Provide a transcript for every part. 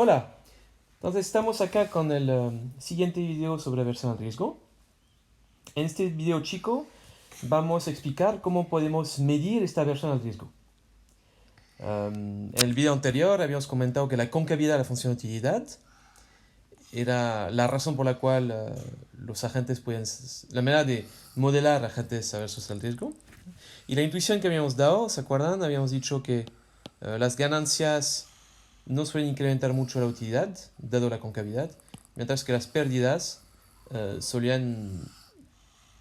Hola, entonces estamos acá con el siguiente video sobre aversión al riesgo. En este video chico vamos a explicar cómo podemos medir esta aversión al riesgo. En el video anterior habíamos comentado que la concavidad de la función de utilidad era la razón por la cual los agentes pueden... la manera de modelar agentes aversos al riesgo. Y la intuición que habíamos dado, ¿se acuerdan? Habíamos dicho que las ganancias no suelen incrementar mucho la utilidad, dado la concavidad, mientras que las pérdidas solían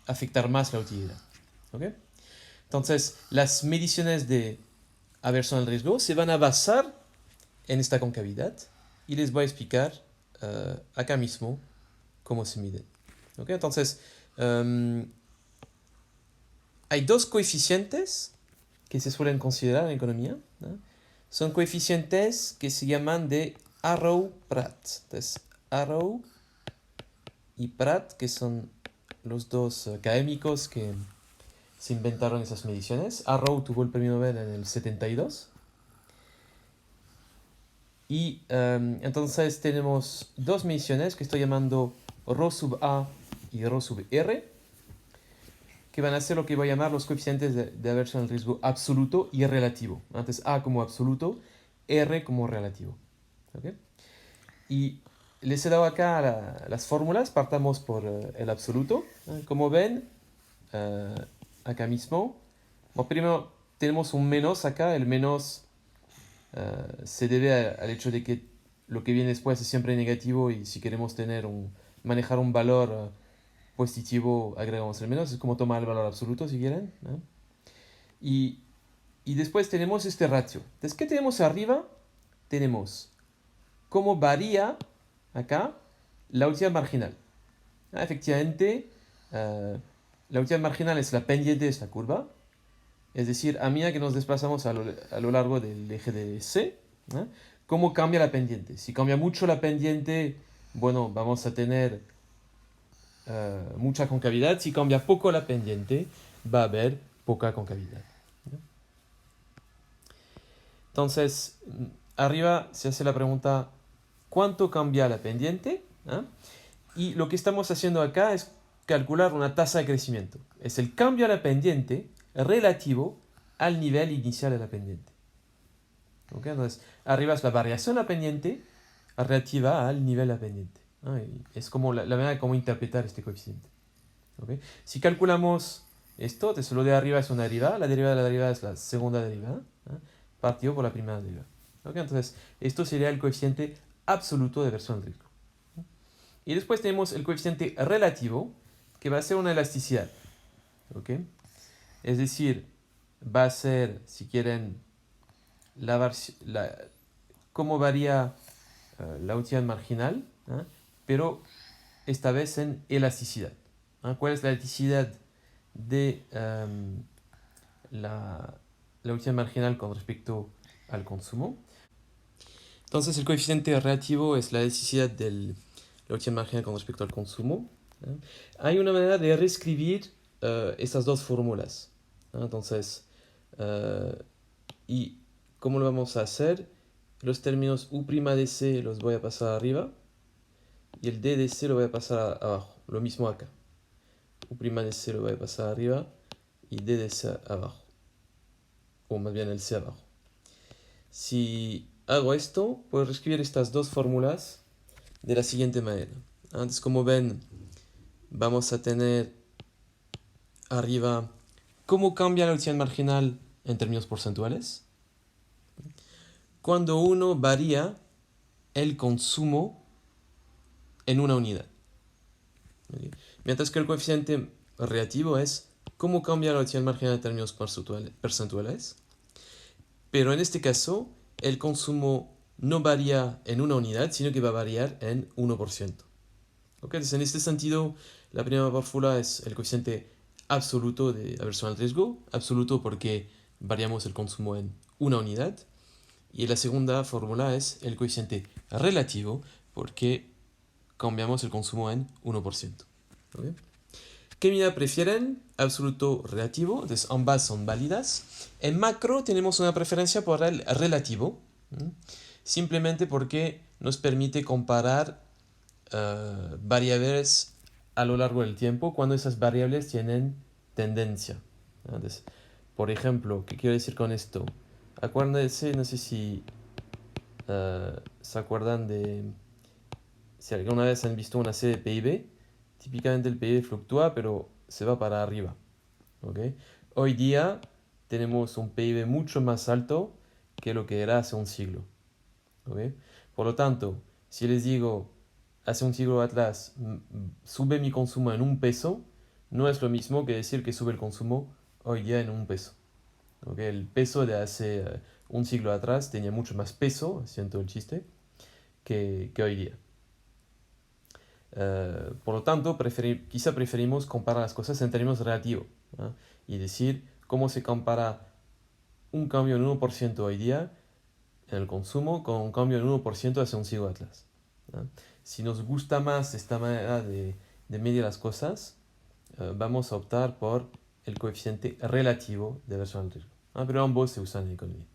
afectar más la utilidad. ¿Ok? Entonces, las mediciones de aversión al riesgo se van a basar en esta concavidad y les voy a explicar acá mismo cómo se miden. ¿Ok? Entonces, hay dos coeficientes que se suelen considerar en economía, ¿no? Son coeficientes que se llaman de Arrow-Pratt. Entonces, Arrow y Pratt, que son los dos académicos que se inventaron esas mediciones. Arrow tuvo el premio Nobel en el 72. Y entonces tenemos dos mediciones que estoy llamando Rho sub A y Rho sub R, que van a ser lo que voy a llamar los coeficientes de aversión al riesgo absoluto y relativo. Antes A como absoluto, R como relativo. ¿Okay? Y les he dado acá las fórmulas. Partamos por el absoluto. Como ven, acá mismo, bueno, primero tenemos un menos acá. El menos se debe al hecho de que lo que viene después es siempre negativo, y si queremos manejar un valor positivo, agregamos el menos. Es como tomar el valor absoluto, si quieren, ¿no? Y después tenemos este ratio. Entonces, ¿qué tenemos arriba? Tenemos cómo varía acá la utilidad marginal. Efectivamente, la utilidad marginal es la pendiente de esta curva. Es decir, a medida que nos desplazamos a lo largo del eje de C, ¿no? ¿Cómo cambia la pendiente? Si cambia mucho la pendiente, bueno, vamos a tener mucha concavidad. Si cambia poco la pendiente, va a haber poca concavidad, ¿no? Entonces, arriba se hace la pregunta, ¿cuánto cambia la pendiente? ¿Ah? Y lo que estamos haciendo acá es calcular una tasa de crecimiento. Es el cambio a la pendiente relativo al nivel inicial de la pendiente. ¿Okay? Entonces, arriba es la variación de la pendiente relativa al nivel de la pendiente. Es como la manera de cómo interpretar este coeficiente. ¿Okay? Si calculamos esto, entonces lo de arriba es una derivada, la derivada de la derivada es la segunda derivada, ¿no? Partido por la primera derivada. ¿Okay? Entonces, esto sería el coeficiente absoluto de aversión al riesgo. Y después tenemos el coeficiente relativo, que va a ser una elasticidad. ¿Okay? Es decir, va a ser, si quieren, cómo varía la utilidad marginal, ¿eh? Pero esta vez en elasticidad. ¿Cuál es la elasticidad de la utilidad marginal con respecto al consumo? Entonces, el coeficiente relativo es la elasticidad de la utilidad marginal con respecto al consumo. Hay una manera de reescribir estas dos fórmulas. Entonces, ¿y cómo lo vamos a hacer? Los términos U' de C los voy a pasar arriba, y el D de C lo voy a pasar abajo. Lo mismo acá. U' de C lo voy a pasar arriba y D de C abajo. O más bien el C abajo. Si hago esto, puedo reescribir estas dos fórmulas de la siguiente manera. Antes, como ven, vamos a tener arriba cómo cambia la utilidad marginal en términos porcentuales cuando uno varía el consumo en una unidad. ¿Okay? Mientras que el coeficiente relativo es cómo cambia la utilidad marginal en términos percentuales. Pero en este caso, el consumo no varía en una unidad, sino que va a variar en 1%. ¿Okay? Entonces, en este sentido, la primera fórmula es el coeficiente absoluto de aversión al riesgo. Absoluto porque variamos el consumo en una unidad. Y la segunda fórmula es el coeficiente relativo porque cambiamos el consumo en 1%. ¿Okay? ¿Qué medida prefieren? Absoluto o relativo. Entonces ambas son válidas. En macro tenemos una preferencia por el relativo. simplemente porque nos permite comparar variables a lo largo del tiempo cuando esas variables tienen tendencia. Entonces, por ejemplo, ¿qué quiero decir con esto? Acuérdense, no sé si se acuerdan de si alguna vez han visto una serie de PIB. Típicamente el PIB fluctúa, pero se va para arriba. ¿Ok? Hoy día tenemos un PIB mucho más alto que lo que era hace un siglo. ¿Ok? Por lo tanto, si les digo, hace un siglo atrás sube mi consumo en 1 peso, no es lo mismo que decir que sube el consumo hoy día en 1 peso. ¿Ok? El peso de hace un siglo atrás tenía mucho más peso, siento el chiste, que hoy día. Por lo tanto, quizá preferimos comparar las cosas en términos relativos, ¿no? Y decir cómo se compara un cambio en 1% hoy día en el consumo con un cambio en 1% hace un siglo atrás, ¿no? Si nos gusta más esta manera de medir las cosas, vamos a optar por el coeficiente relativo de aversión al riesgo, ¿no? Pero ambos se usan en economía.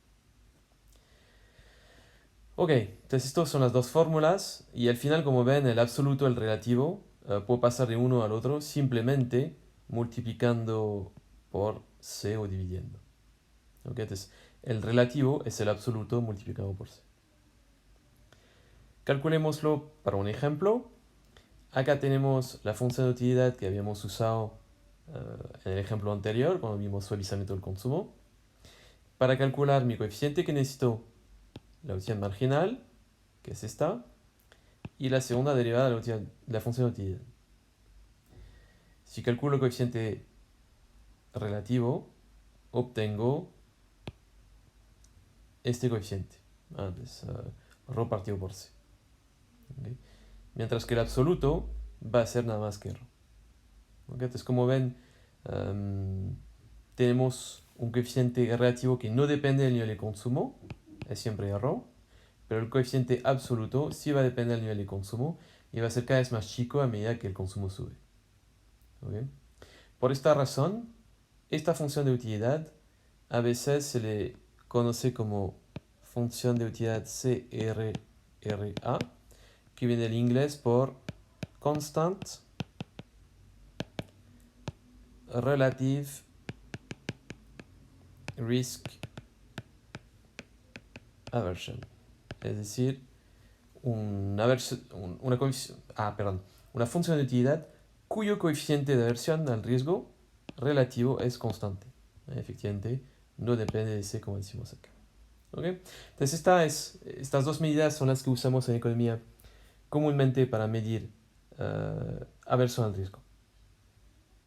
Ok, entonces estas son las dos fórmulas y al final, como ven, el absoluto y el relativo puede pasar de uno al otro simplemente multiplicando por c o dividiendo. Ok, entonces el relativo es el absoluto multiplicado por c. Calculémoslo para un ejemplo. Acá tenemos la función de utilidad que habíamos usado en el ejemplo anterior cuando vimos suavizamiento del consumo. Para calcular mi coeficiente, que necesito la utilidad marginal, que es esta, y la segunda derivada de la función de utilidad. Si calculo el coeficiente relativo, obtengo este coeficiente, entonces, ρ partido por c. ¿Okay? Mientras que el absoluto va a ser nada más que ρ. ¿Okay? Entonces, como ven, tenemos un coeficiente relativo que no depende del nivel de consumo, es siempre ρ, pero el coeficiente absoluto sí va a depender del nivel de consumo y va a ser cada vez más chico a medida que el consumo sube. ¿Okay? Por esta razón, esta función de utilidad a veces se le conoce como función de utilidad CRRA, que viene del inglés por Constant Relative Risk Aversion. Es decir, una función de utilidad cuyo coeficiente de aversión al riesgo relativo es constante. Efectivamente, no depende de C, como decimos acá. ¿Okay? Entonces, estas dos medidas son las que usamos en economía comúnmente para medir aversión al riesgo.